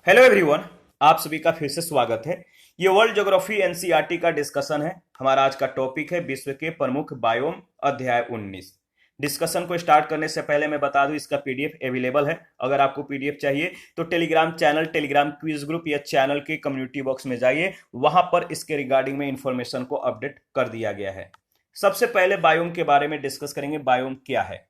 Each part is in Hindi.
Hello everyone. आप सभी का फिर से स्वागत है। ये वर्ल्ड ज्योग्राफी एनसीईआरटी का डिस्कशन है। हमारा आज का टॉपिक है विश्व के प्रमुख बायोम, अध्याय 19। डिस्कशन को स्टार्ट करने से पहले मैं बता दूं, इसका पीडीएफ अवेलेबल है। अगर आपको पीडीएफ चाहिए तो Telegram channel, Telegram quiz group या चैनल के कम्युनिटी बॉक्स में जाइए, वहां पर इसके रिगार्डिंग में इंफॉर्मेशन को अपडेट कर दिया गया है। सबसे पहले बायोम के बारे में डिस्कस करेंगे। बायोम क्या है?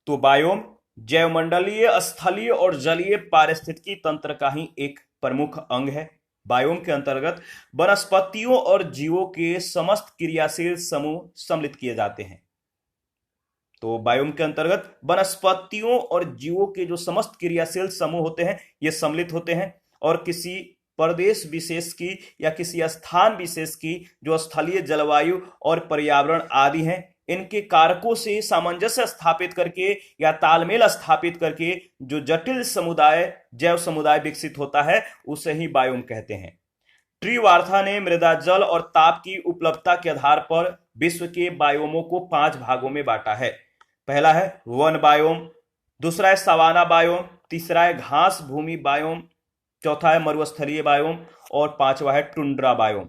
तो बायोम जैवमंडलीय, स्थलीय और जलीय पारिस्थितिकी तंत्र का ही एक प्रमुख अंग है। बायोम के अंतर्गत वनस्पतियों और जीवों के समस्त क्रियाशील समूह सम्मिलित किए जाते हैं। तो बायोम के अंतर्गत वनस्पतियों और जीवों के जो समस्त क्रियाशील समूह होते हैं, ये सम्मिलित होते हैं और किसी प्रदेश विशेष की या किसी स्थान विशेष की जो स्थलीय जलवायु और पर्यावरण आदि हैं, इनके कारकों से सामंजस्य स्थापित करके या तालमेल स्थापित करके जो जटिल समुदाय, जैव समुदाय विकसित होता है, उसे ही बायोम कहते हैं। ट्री वार्था ने मृदा, जल और ताप की उपलब्धता के आधार पर विश्व के बायोमों को 5 भागों में बांटा है। पहला है वन बायोम, दूसरा है सवाना बायोम, तीसरा है घास भूमि बायोम, चौथा है मरुस्थलीय बायोम और पांचवा है टुंड्रा बायोम।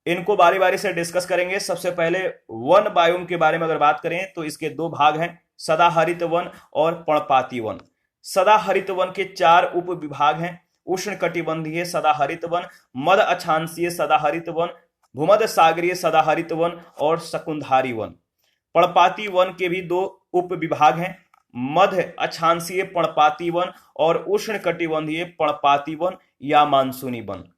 इनको बारी बारी से डिस्कस करेंगे। सबसे पहले वन बायोम के बारे में अगर बात करें तो इसके 2 भाग हैं, सदाहरित वन और पर्णपाती वन। सदाहरित वन के 4 उप विभाग हैं। उष्णकटिबंधीय सदाहरित वन, मध्य अक्षांशीय सदाहरित वन, भूमध्य सागरीय सदाहरित वन और शकुंधारी वन। पर्णपाती वन के भी 2 उप विभाग हैं, मध्य अक्षांशीय पर्णपाती वन और उष्णकटिबंधीय पर्णपाती वन या मानसूनी वन।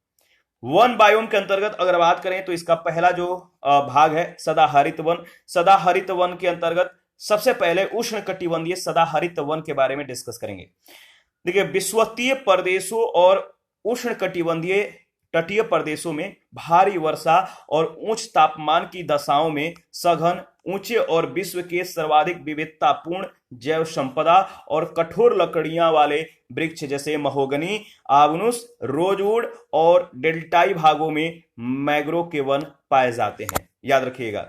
वन बायोम के अंतर्गत अगर बात करें तो इसका पहला जो भाग है सदाहरित वन। सदाहरित वन के अंतर्गत सबसे पहले उष्णकटिबंधीय सदाहरित वन के बारे में डिस्कस करेंगे। देखिए, विषुवतीय प्रदेशों और उष्णकटिबंधीय तटीय प्रदेशों में भारी वर्षा और उच्च तापमान की दशाओं में सघन, ऊंचे और विश्व के सर्वाधिक विविधतापूर्ण जैव संपदा और कठोर लकड़ियां वाले वृक्ष जैसे महोगनी, आबनुस, रोजवुड और डेल्टाई भागों में मैंग्रोव के वन पाए जाते हैं। याद रखिएगा,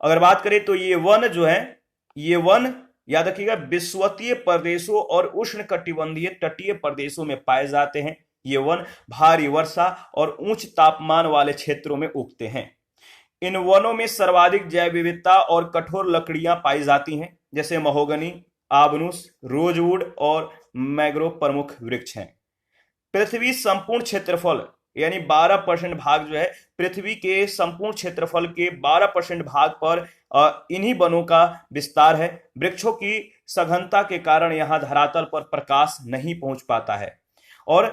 अगर बात करें तो ये वन जो है, ये वन याद रखिएगा विषुवतीय प्रदेशों और उष्णकटिबंधीय तटीय प्रदेशों में पाए जाते हैं। ये वन भारी वर्षा और उच्च तापमान वाले क्षेत्रों में उगते हैं। इन वनों में सर्वाधिक जैव विविधता और कठोर लकड़ियां पाई जाती हैं, जैसे महोगनी, आबनुस, रोजवुड और मैंग्रोव प्रमुख वृक्ष हैं। पृथ्वी संपूर्ण क्षेत्रफल यानी 12% भाग जो है, पृथ्वी के संपूर्ण क्षेत्रफल के 12% भाग पर इन्हीं वनों का विस्तार है। वृक्षों की सघनता के कारण यहां धरातल पर प्रकाश नहीं पहुंच पाता है और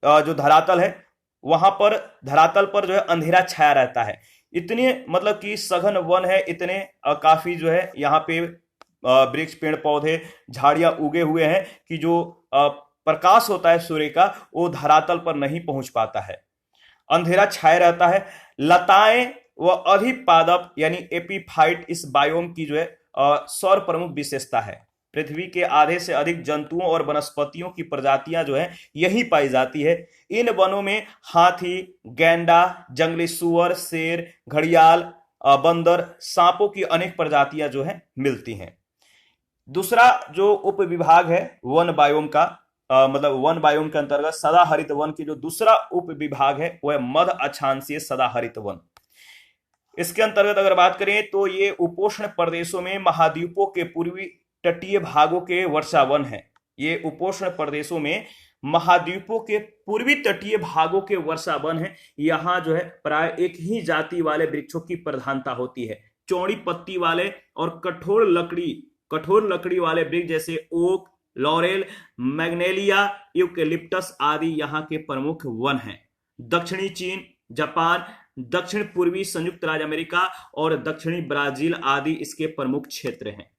जो धरातल है वहां पर, धरातल पर जो है अंधेरा छाया रहता है। इतने मतलब कि सघन वन है, इतने काफी जो है यहाँ पे वृक्ष, पेड़ पौधे, झाड़ियां उगे हुए हैं कि जो प्रकाश होता है सूर्य का, वो धरातल पर नहीं पहुंच पाता है, अंधेरा छाया रहता है। लताएं व अधिपादप यानी एपीफाइट इस बायोम की जो है सौर प्रमुख विशेषता है। पृथ्वी के आधे से अधिक जंतुओं और वनस्पतियों की प्रजातियां जो है यहीं पाई जाती है। इन वनों में हाथी, गैंडा, जंगली सुअर, शेर, घड़ियाल, बंदर, सांपों की अनेक प्रजातियां जो है मिलती हैं। दूसरा जो उप विभाग है वन बायोम का, मतलब वन बायोम के अंतर्गत सदाहरित वन की जो दूसरा उप विभाग है वो है मध्य अक्षांशीय सदाहरित वन। इसके अंतर्गत अगर बात करें तो ये उपोष्ण प्रदेशों में महाद्वीपों के पूर्वी तटीय भागों के वर्षा वन है। ये उपोष्ण प्रदेशों में महाद्वीपों के पूर्वी तटीय भागों के वर्षा वन है। यहाँ जो है प्राय एक ही जाति वाले वृक्षों की प्रधानता होती है। चौड़ी पत्ती वाले और कठोर लकड़ी वाले वृक्ष जैसे ओक, लॉरेल, मैग्नेलिया, यूकेलिप्टस आदि यहाँ के प्रमुख वन हैं। दक्षिणी चीन, जापान, दक्षिण पूर्वी संयुक्त राज्य अमेरिका और दक्षिणी ब्राजील आदि इसके प्रमुख क्षेत्र हैं।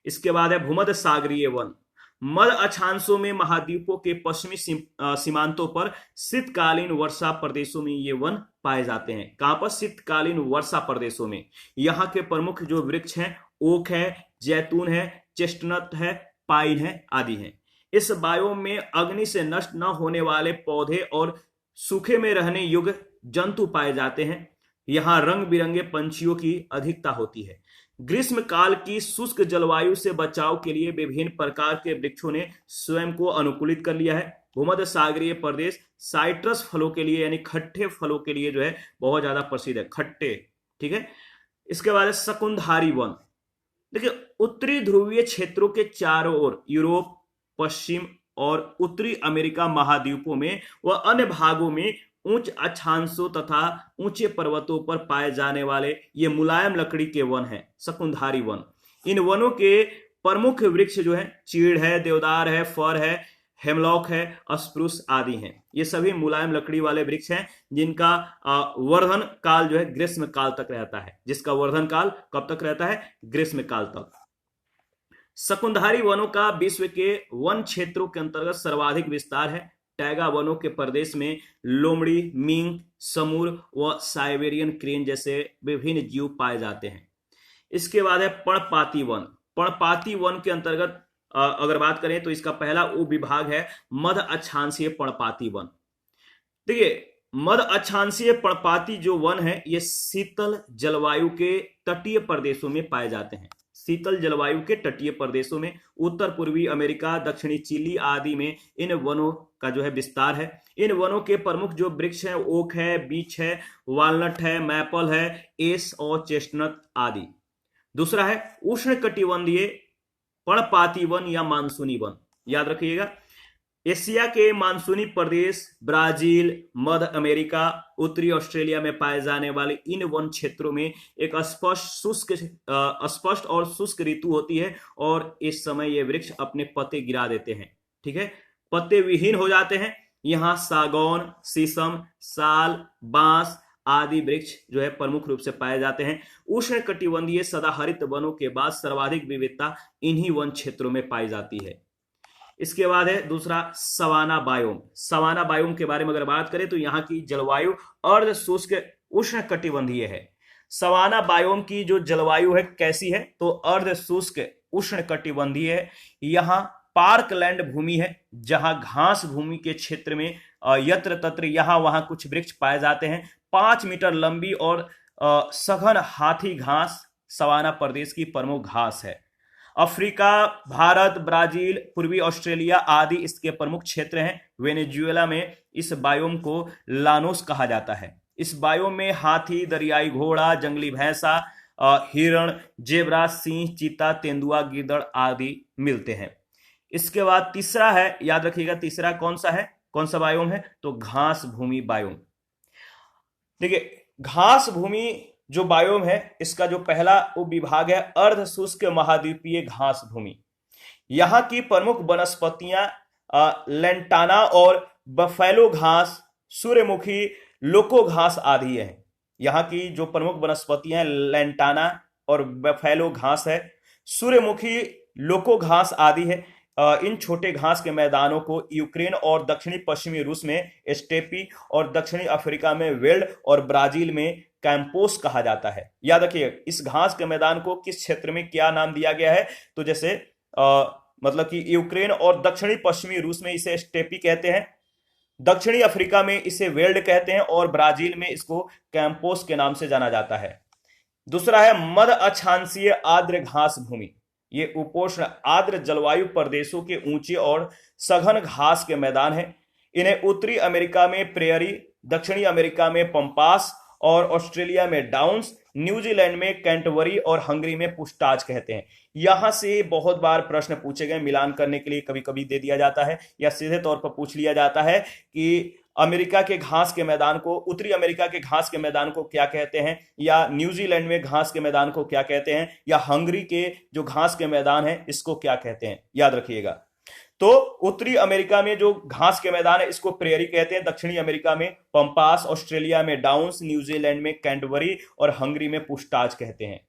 इसके बाद है भूमध्य सागरीय वन। मध्य अक्षांशों में महाद्वीपों के पश्चिमी सीमांतों पर शीतकालीन वर्षा प्रदेशों में ये वन पाए जाते हैं। कहां पर? शीतकालीन वर्षा प्रदेशों में। यहाँ के प्रमुख जो वृक्ष हैं ओक है, जैतून है, चेस्टनट है, पाइन है आदि हैं। इस बायोम में अग्नि से नष्ट न होने वाले पौधे और सूखे में रहने योग्य जंतु पाए जाते हैं। यहाँ रंग बिरंगे पंछियों की अधिकता होती है। ग्रीष्म काल की शुष्क जलवायु से बचाव के लिए विभिन्न प्रकार के वृक्षों ने स्वयं को अनुकूलित कर लिया है। भूमध्य सागरीय प्रदेश साइट्रस फलों के लिए यानी खट्टे फलों के लिए जो है बहुत ज्यादा प्रसिद्ध है, खट्टे। ठीक है। इसके बाद है शकुनधारी वन। देखिए, उत्तरी ध्रुवीय क्षेत्रों के चारों ओर यूरोप, पश्चिम और उत्तरी अमेरिका महाद्वीपों में व अन्य भागों में उच्च अक्षांशों तथा ऊंचे पर्वतों पर पाए जाने वाले ये मुलायम लकड़ी के वन हैं, शकुनधारी वन। इन वनों के प्रमुख वृक्ष जो है चीड़ है, देवदार है, फर है, हेमलॉक है, स्प्रूस आदि हैं। ये सभी मुलायम लकड़ी वाले वृक्ष हैं जिनका वर्धन काल जो है ग्रीष्म काल तक रहता है, जिसका वर्धन काल कब तक रहता है? ग्रीष्म काल तक। शकुनधारी वनों का विश्व के वन क्षेत्रों के अंतर्गत सर्वाधिक विस्तार है। टैगा वनों के प्रदेश में लोमड़ी, मिंक, समूर व साइबेरियन क्रेन जैसे विभिन्न जीव पाए जाते हैं। इसके बाद है पर्णपाती वन। पर्णपाती वन के अंतर्गत अगर बात करें तो इसका पहला उपविभाग है मध्य अक्षांशीय पर्णपाती वन। देखिए, मध्य अक्षांशीय पर्णपाती जो वन है ये शीतल जलवायु के तटीय प्रदेशों में पाए जाते हैं। शीतल जलवायु के तटीय प्रदेशों में उत्तर पूर्वी अमेरिका, दक्षिणी चिली आदि में इन वनों का जो है विस्तार है। इन वनों के प्रमुख जो वृक्ष हैं ओक है, बीच है, वालनट है, मैपल है, एस और चेस्टनट आदि। दूसरा है उष्णकटिबंधीय पर्णपाती वन या मानसूनी वन। याद रखिएगा, एशिया के मानसूनी प्रदेश, ब्राजील, मध्य अमेरिका, उत्तरी ऑस्ट्रेलिया में पाए जाने वाले इन वन क्षेत्रों में एक स्पष्ट और शुष्क ऋतु होती है और इस समय ये वृक्ष अपने पत्ते गिरा देते हैं। ठीक है, पत्ते विहीन हो जाते हैं। यहाँ सागौन, शीशम, साल, बांस आदि वृक्ष जो है प्रमुख रूप से पाए जाते हैं। उष्णकटिबंधीय सदाहरित वनों के बाद सर्वाधिक विविधता इन्हीं वन क्षेत्रों में पाई जाती है। इसके बाद है दूसरा सवाना बायोम। सवाना बायोम के बारे में अगर बात करें तो यहाँ की जलवायु अर्ध शुष्क उष्णकटिबंधीय है। सवाना बायोम की जो जलवायु है कैसी है? तो अर्ध शुष्क उष्णकटिबंधीय है। यहाँ पार्कलैंड भूमि है जहां घास भूमि के क्षेत्र में यत्र तत्र यहाँ वहां कुछ वृक्ष पाए जाते हैं। 5 मीटर लंबी और सघन हाथी घास सवाना प्रदेश की प्रमुख घास है। अफ्रीका, भारत, ब्राजील, पूर्वी ऑस्ट्रेलिया आदि इसके प्रमुख क्षेत्र हैं। वेनेजुएला में इस बायोम को लानोस कहा जाता है। इस बायोम में हाथी, दरियाई घोड़ा, जंगली भैंसा, हिरण, जेब्रा, सिंह, चीता, तेंदुआ, गिद्धड़ आदि मिलते हैं। इसके बाद तीसरा है, याद रखिएगा तीसरा कौन सा है, कौन सा बायोम है? तो घास भूमि बायोम। देखिए, घास भूमि जो बायोम है इसका जो पहला उपविभाग है अर्ध शुष्क महाद्वीपीय घास भूमि। यहाँ की प्रमुख वनस्पतियां लेंटाना और बफेलो घास, सूर्यमुखी, लोको घास आदि है। यहाँ की जो प्रमुख वनस्पतियां लेंटाना और बफेलो घास है, सूर्यमुखी, लोको घास आदि है। इन छोटे घास के मैदानों को यूक्रेन और दक्षिणी पश्चिमी रूस में स्टेपी और दक्षिणी अफ्रीका में वेल्ड और ब्राजील में कैंपोस कहा जाता है। याद रखिए, इस घास के मैदान को किस क्षेत्र में क्या नाम दिया गया है? तो जैसे मतलब कि यूक्रेन और दक्षिणी पश्चिमी रूस में इसे स्टेपी कहते हैं, दक्षिणी अफ्रीका में इसे वेल्ड कहते हैं और ब्राजील में इसको कैंपोस के नाम से जाना जाता है। दूसरा है मध्य अक्षांशीय आर्द्र घास भूमि। ये उपोष्ण आर्द्र जलवायु प्रदेशों के ऊंचे और सघन घास के मैदान हैं। इन्हें उत्तरी अमेरिका में प्रेयरी, दक्षिणी अमेरिका में पंपास और ऑस्ट्रेलिया में डाउन्स, न्यूजीलैंड में कैंटरबरी और हंगरी में पुस्टाज कहते हैं। यहां से बहुत बार प्रश्न पूछे गए, मिलान करने के लिए कभी कभी दे दिया जाता है या सीधे तौर पर पूछ लिया जाता है कि अमेरिका के घास के मैदान को, उत्तरी अमेरिका के घास के मैदान को क्या कहते हैं, या न्यूजीलैंड में घास के मैदान को क्या कहते हैं, या हंगरी के जो घास के मैदान है इसको क्या कहते हैं। याद रखिएगा, तो उत्तरी अमेरिका में जो घास के मैदान है इसको प्रेयरी कहते हैं, दक्षिणी अमेरिका में पंपास, ऑस्ट्रेलिया में डाउन्स, न्यूजीलैंड में कैंटरबरी और हंगरी में पुस्टाज कहते हैं।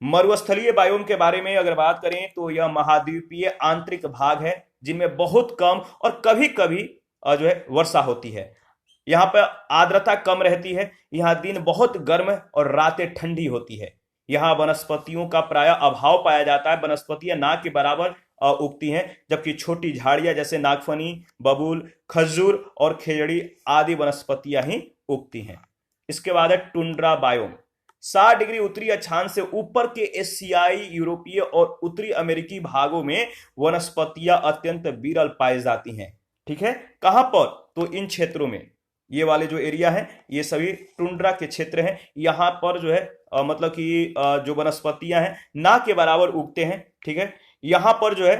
मरुस्थलीय बायोम के बारे में अगर बात करें तो यह महाद्वीपीय आंतरिक भाग है जिनमें बहुत कम और कभी कभी जो है वर्षा होती है। यहाँ पर आर्द्रता कम रहती है। यहाँ दिन बहुत गर्म और रातें ठंडी होती है। यहाँ वनस्पतियों का प्राय अभाव पाया जाता है। वनस्पतियां ना के बराबर उगती हैं, जबकि छोटी झाड़ियां जैसे नागफनी, बबूल, खजूर और खेजड़ी आदि वनस्पतियां ही उगती हैं। इसके बाद है टुंड्रा बायोम। 60 डिग्री उत्तरी अक्षांश से ऊपर के एशियाई, यूरोपीय और उत्तरी अमेरिकी भागों में वनस्पतियां अत्यंत विरल पाई जाती हैं। ठीक है, कहां पर? तो इन क्षेत्रों में, ये वाले जो एरिया है ये सभी टुंड्रा के क्षेत्र हैं। यहां पर जो है मतलब कि जो वनस्पतियां हैं ना के बराबर उगते हैं। ठीक है, यहां पर जो है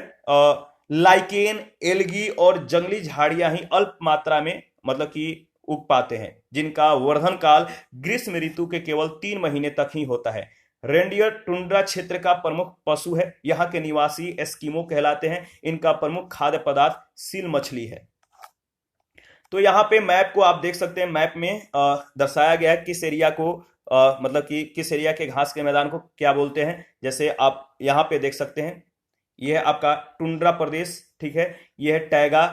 लाइकेन, एल्गी और जंगली झाड़ियां ही अल्प मात्रा में मतलब कि उग पाते हैं, जिनका वर्धन काल ग्रीष्म ऋतु के केवल 3 महीने तक ही होता है। रेंडियर टुंड्रा क्षेत्र का प्रमुख पशु है। यहाँ के निवासी एस्किमो कहलाते हैं। इनका प्रमुख खाद्य पदार्थ सील मछली है। तो यहाँ पे मैप को आप देख सकते हैं। मैप में दर्शाया गया है किस एरिया को मतलब कि किस एरिया के घास के मैदान को क्या बोलते हैं। जैसे आप यहाँ पे देख सकते हैं, ये है आपका टुंड्रा प्रदेश। ठीक है, ये है टैगा,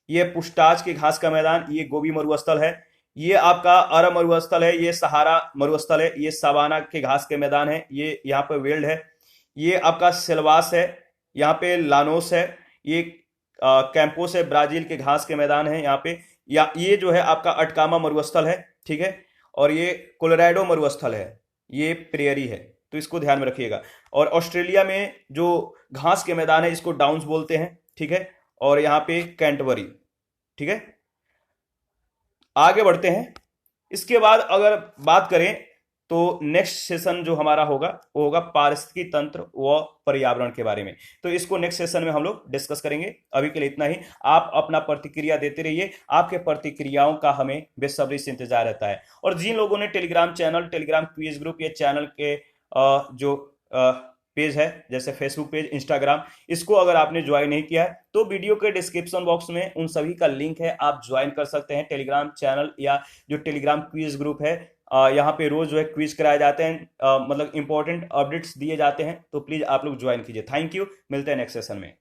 ये पुष्टाज के घास का मैदान, ये गोबी मरुस्थल है, ये आपका अरब मरुस्थल है, ये सहारा मरुस्थल है, ये सवाना के घास के मैदान है, ये यहाँ पे वेल्ड है, ये आपका सेल्वास है, यहाँ पे लानोस है, ये कैंपोस है, ब्राजील के घास के मैदान है यहाँ पे, या ये जो है आपका अटकामा मरुस्थल है। ठीक है, और ये कोलोराडो मरुस्थल है, ये प्रेयरी है। तो इसको ध्यान में रखिएगा। और ऑस्ट्रेलिया में जो घास के मैदान है इसको डाउन्स बोलते हैं। ठीक है, और यहाँ पे कैंटबरी। ठीक है, आगे बढ़ते हैं। इसके बाद अगर बात करें तो नेक्स्ट सेशन जो हमारा होगा वो होगा पारिस्थितिकी तंत्र व पर्यावरण के बारे में। तो इसको नेक्स्ट सेशन में हम लोग डिस्कस करेंगे। अभी के लिए इतना ही। आप अपना प्रतिक्रिया देते रहिए, आपके प्रतिक्रियाओं का हमें बेसब्री से इंतजार रहता है। और जिन लोगों ने Telegram channel, Telegram quiz group, ये चैनल के जो पेज है जैसे फेसबुक पेज, इंस्टाग्राम, इसको अगर आपने ज्वाइन नहीं किया है तो वीडियो के डिस्क्रिप्शन बॉक्स में उन सभी का लिंक है, आप ज्वाइन कर सकते हैं। टेलीग्राम चैनल या जो टेलीग्राम क्विज ग्रुप है, यहाँ पे रोज जो है क्विज कराए जाते हैं, मतलब इंपॉर्टेंट अपडेट्स दिए जाते हैं। तो प्लीज आप लोग ज्वाइन कीजिए। थैंक यू, मिलते हैं नेक्स्ट सेशन में।